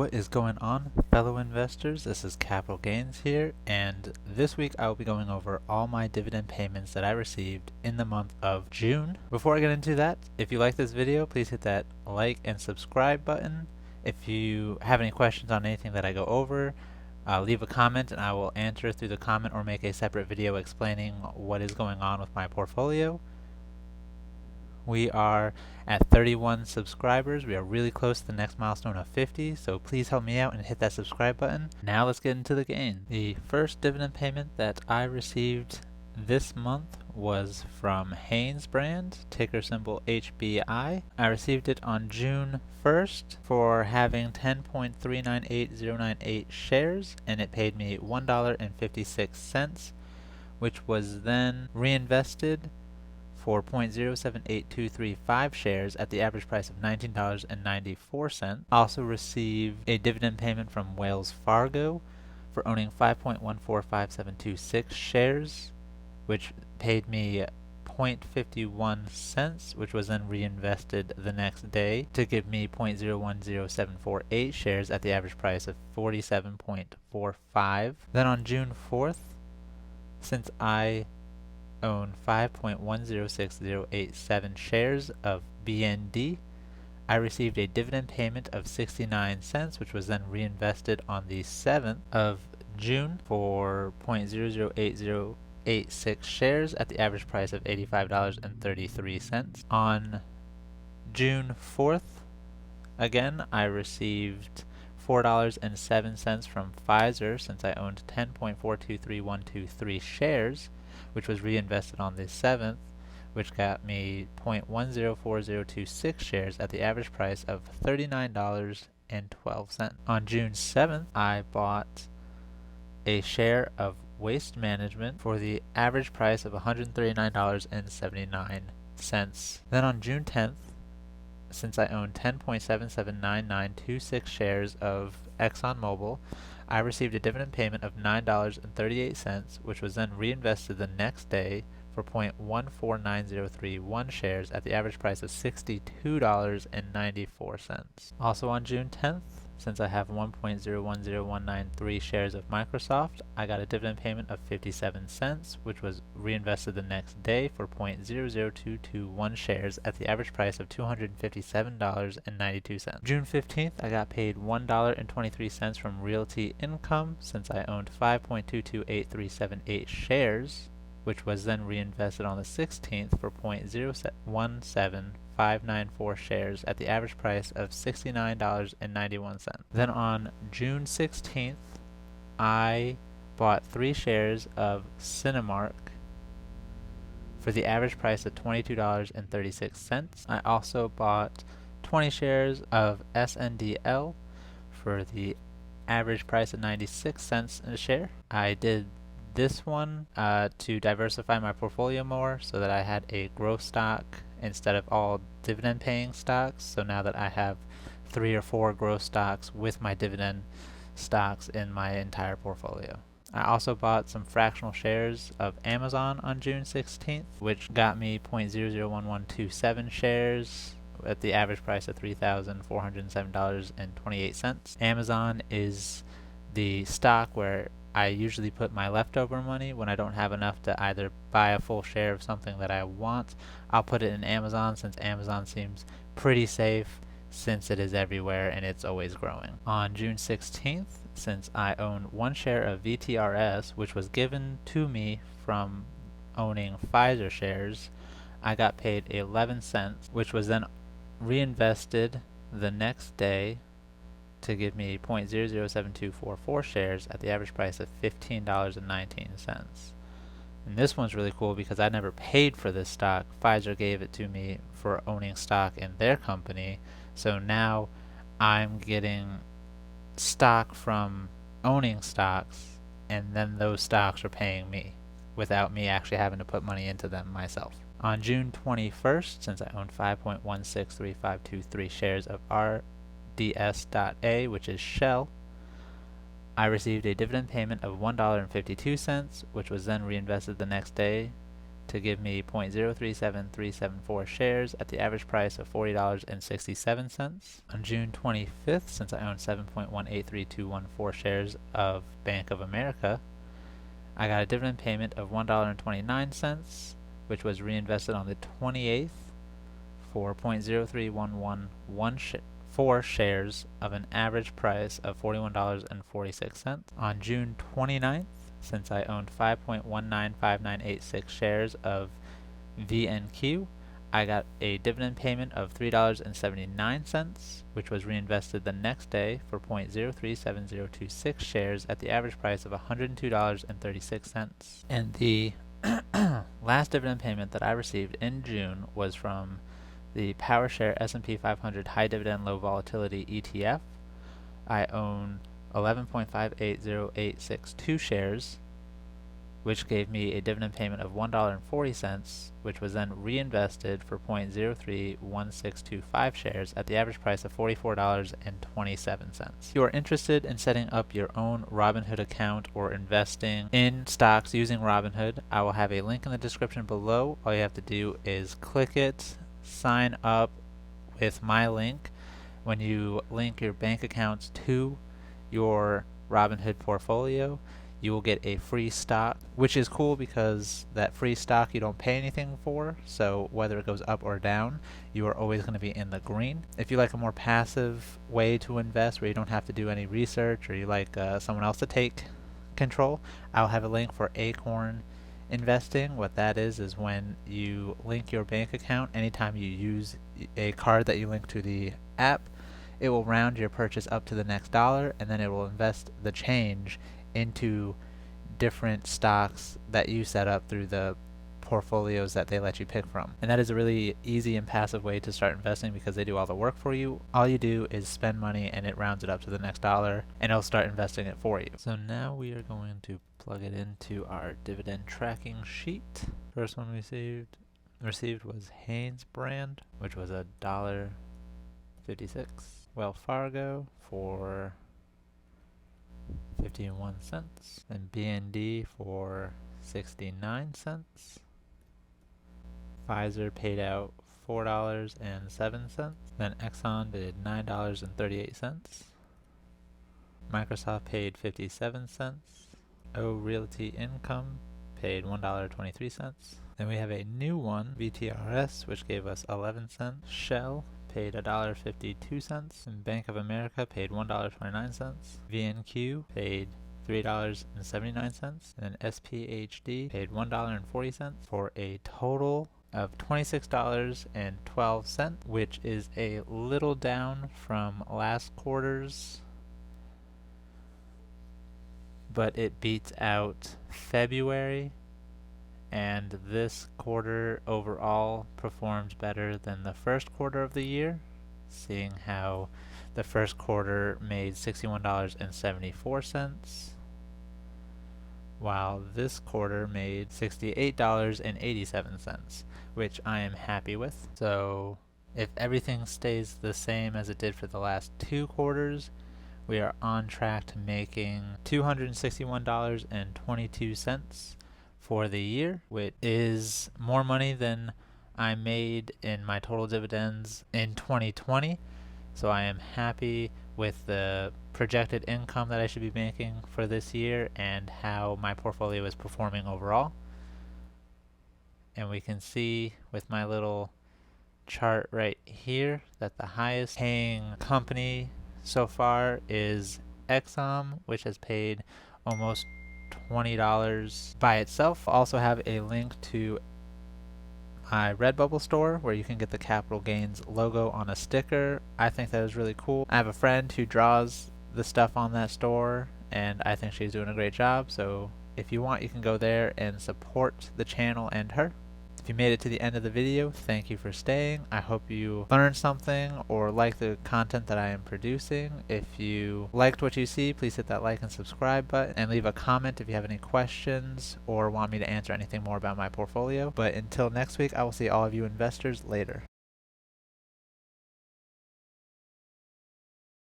What is going on, fellow investors? This is Capital Gains here, and this week I will be going over all my dividend payments that I received in the month of June. Before I get into that, if you like this video, please hit that like and subscribe button. If you have any questions on anything that I go over, leave a comment and I will answer through the comment or make a separate video explaining what is going on with my portfolio. We are at 31 subscribers. We are really close to the next milestone of 50, so please help me out and hit that subscribe button. Now let's get into the gain. The first dividend payment that I received this month was from Hanes brand, ticker symbol HBI. I received it on June 1st for having 10.398098 shares, and it paid me $1.56, which was then reinvested for 0.078235 shares at the average price of $19.94. Also received a dividend payment from Wells Fargo for owning 5.145726 shares, which paid me 0.51 cents, which was then reinvested the next day to give me 0.010748 shares at the average price of 47.45. Then on June 4th, since I own 5.106087 shares of BND, I received a dividend payment of 69 cents, which was then reinvested on the 7th of June for 0.008086 shares at the average price of $85.33. On June 4th, again, I received $4.07 from Pfizer since I owned 10.423123 shares, which was reinvested on the 7th, which got me 0.104026 shares at the average price of $39.12. On June 7th, I bought a share of Waste Management for the average price of $139.79. Then on June 10th, since I own 10.779926 shares of ExxonMobil, I received a dividend payment of $9.38, which was then reinvested the next day for 0.149031 shares at the average price of $62.94. Also on June 10th, since I have 1.010193 shares of Microsoft, I got a dividend payment of 57 cents, which was reinvested the next day for 0.00221 shares at the average price of $257.92. June 15th, I got paid $1.23 from Realty Income since I owned 5.228378 shares, which was then reinvested on the 16th for 0.017594 shares at the average price of $69.91. Then on June 16th, I bought 3 shares of Cinemark for the average price of $22.36. I also bought 20 shares of SNDL for the average price of 96 cents a share. I did this one to diversify my portfolio more so that I had a growth stock instead of all dividend paying stocks. So now that I have 3 or 4 growth stocks with my dividend stocks in my entire portfolio. I also bought some fractional shares of Amazon on June 16th, which got me 0.001127 shares at the average price of $3,407.28. Amazon is the stock where I usually put my leftover money when I don't have enough to either buy a full share of something that I want. I'll put it in Amazon since Amazon seems pretty safe since it is everywhere and it's always growing. On June 16th, since I own 1 share of VTRS, which was given to me from owning Pfizer shares, I got paid 11 cents, which was then reinvested the next day to give me 0.007244 shares at the average price of $15.19. And this one's really cool because I never paid for this stock. Pfizer gave it to me for owning stock in their company. So now I'm getting stock from owning stocks, and then those stocks are paying me without me actually having to put money into them myself. On June 21st, since I owned 5.163523 shares of RDS.A, which is Shell, I received a dividend payment of $1.52, which was then reinvested the next day to give me 0.037374 shares at the average price of $40.67. On June 25th, since I own 7.183214 shares of Bank of America, I got a dividend payment of $1.29, which was reinvested on the 28th for 0.03114 shares of an average price of $41.46. On June 29th, since I owned 5.195986 shares of VNQ, I got a dividend payment of $3.79, which was reinvested the next day for 0.037026 shares at the average price of $102.36. And the last dividend payment that I received in June was from the PowerShare S&P 500 High Dividend Low Volatility ETF. I own 11.580862 shares, which gave me a dividend payment of $1.40, which was then reinvested for 0.031625 shares at the average price of $44.27. If you are interested in setting up your own Robinhood account or investing in stocks using Robinhood, I will have a link in the description below. All you have to do is click it, sign up with my link. When you link your bank accounts to your Robinhood portfolio, you will get a free stock, which is cool because that free stock you don't pay anything for, so whether it goes up or down, you are always going to be in the green. If you like a more passive way to invest where you don't have to do any research, or you like someone else to take control, I'll have a link for Acorn Investing. What that is when you link your bank account, anytime you use a card that you link to the app, it will round your purchase up to the next dollar, and then it will invest the change into different stocks that you set up through the portfolios that they let you pick from. And that is a really easy and passive way to start investing because they do all the work for you. All you do is spend money and it rounds it up to the next dollar, and it'll start investing it for you. So now we are going to plug it into our dividend tracking sheet. First one we received was Hanes brand, which was $1.56. Wells Fargo for 51 cents, and BND for 69 cents. Pfizer paid out $4.07. Then Exxon did $9.38. Microsoft paid 57 cents. O Realty Income paid $1.23. Then we have a new one, VTRS, which gave us 11 cents. Shell paid $1.52, and Bank of America paid $1.29. VNQ paid $3.79, and SPHD paid $1.40 for a total of $26.12, which is a little down from last quarter's, but it beats out February, and this quarter overall performed better than the first quarter of the year, seeing how the first quarter made $61.74, while this quarter made $68.87, which I am happy with. So if everything stays the same as it did for the last two quarters, we are on track to making $261.22 for the year, which is more money than I made in my total dividends in 2020. So I am happy with the projected income that I should be making for this year and how my portfolio is performing overall. And we can see with my little chart right here that the highest paying company so far is Exxon, which has paid almost $20 by itself. Also have a link to my Redbubble store where you can get the Capital Gains logo on a sticker. I think that is really cool. I have a friend who draws the stuff on that store, and I think she's doing a great job. So if you want, you can go there and support the channel and her. If you made it to the end of the video, thank you for staying. I hope you learned something or like the content that I am producing. If you liked what you see, please hit that like and subscribe button and leave a comment if you have any questions or want me to answer anything more about my portfolio. But until next week, I will see all of you investors later.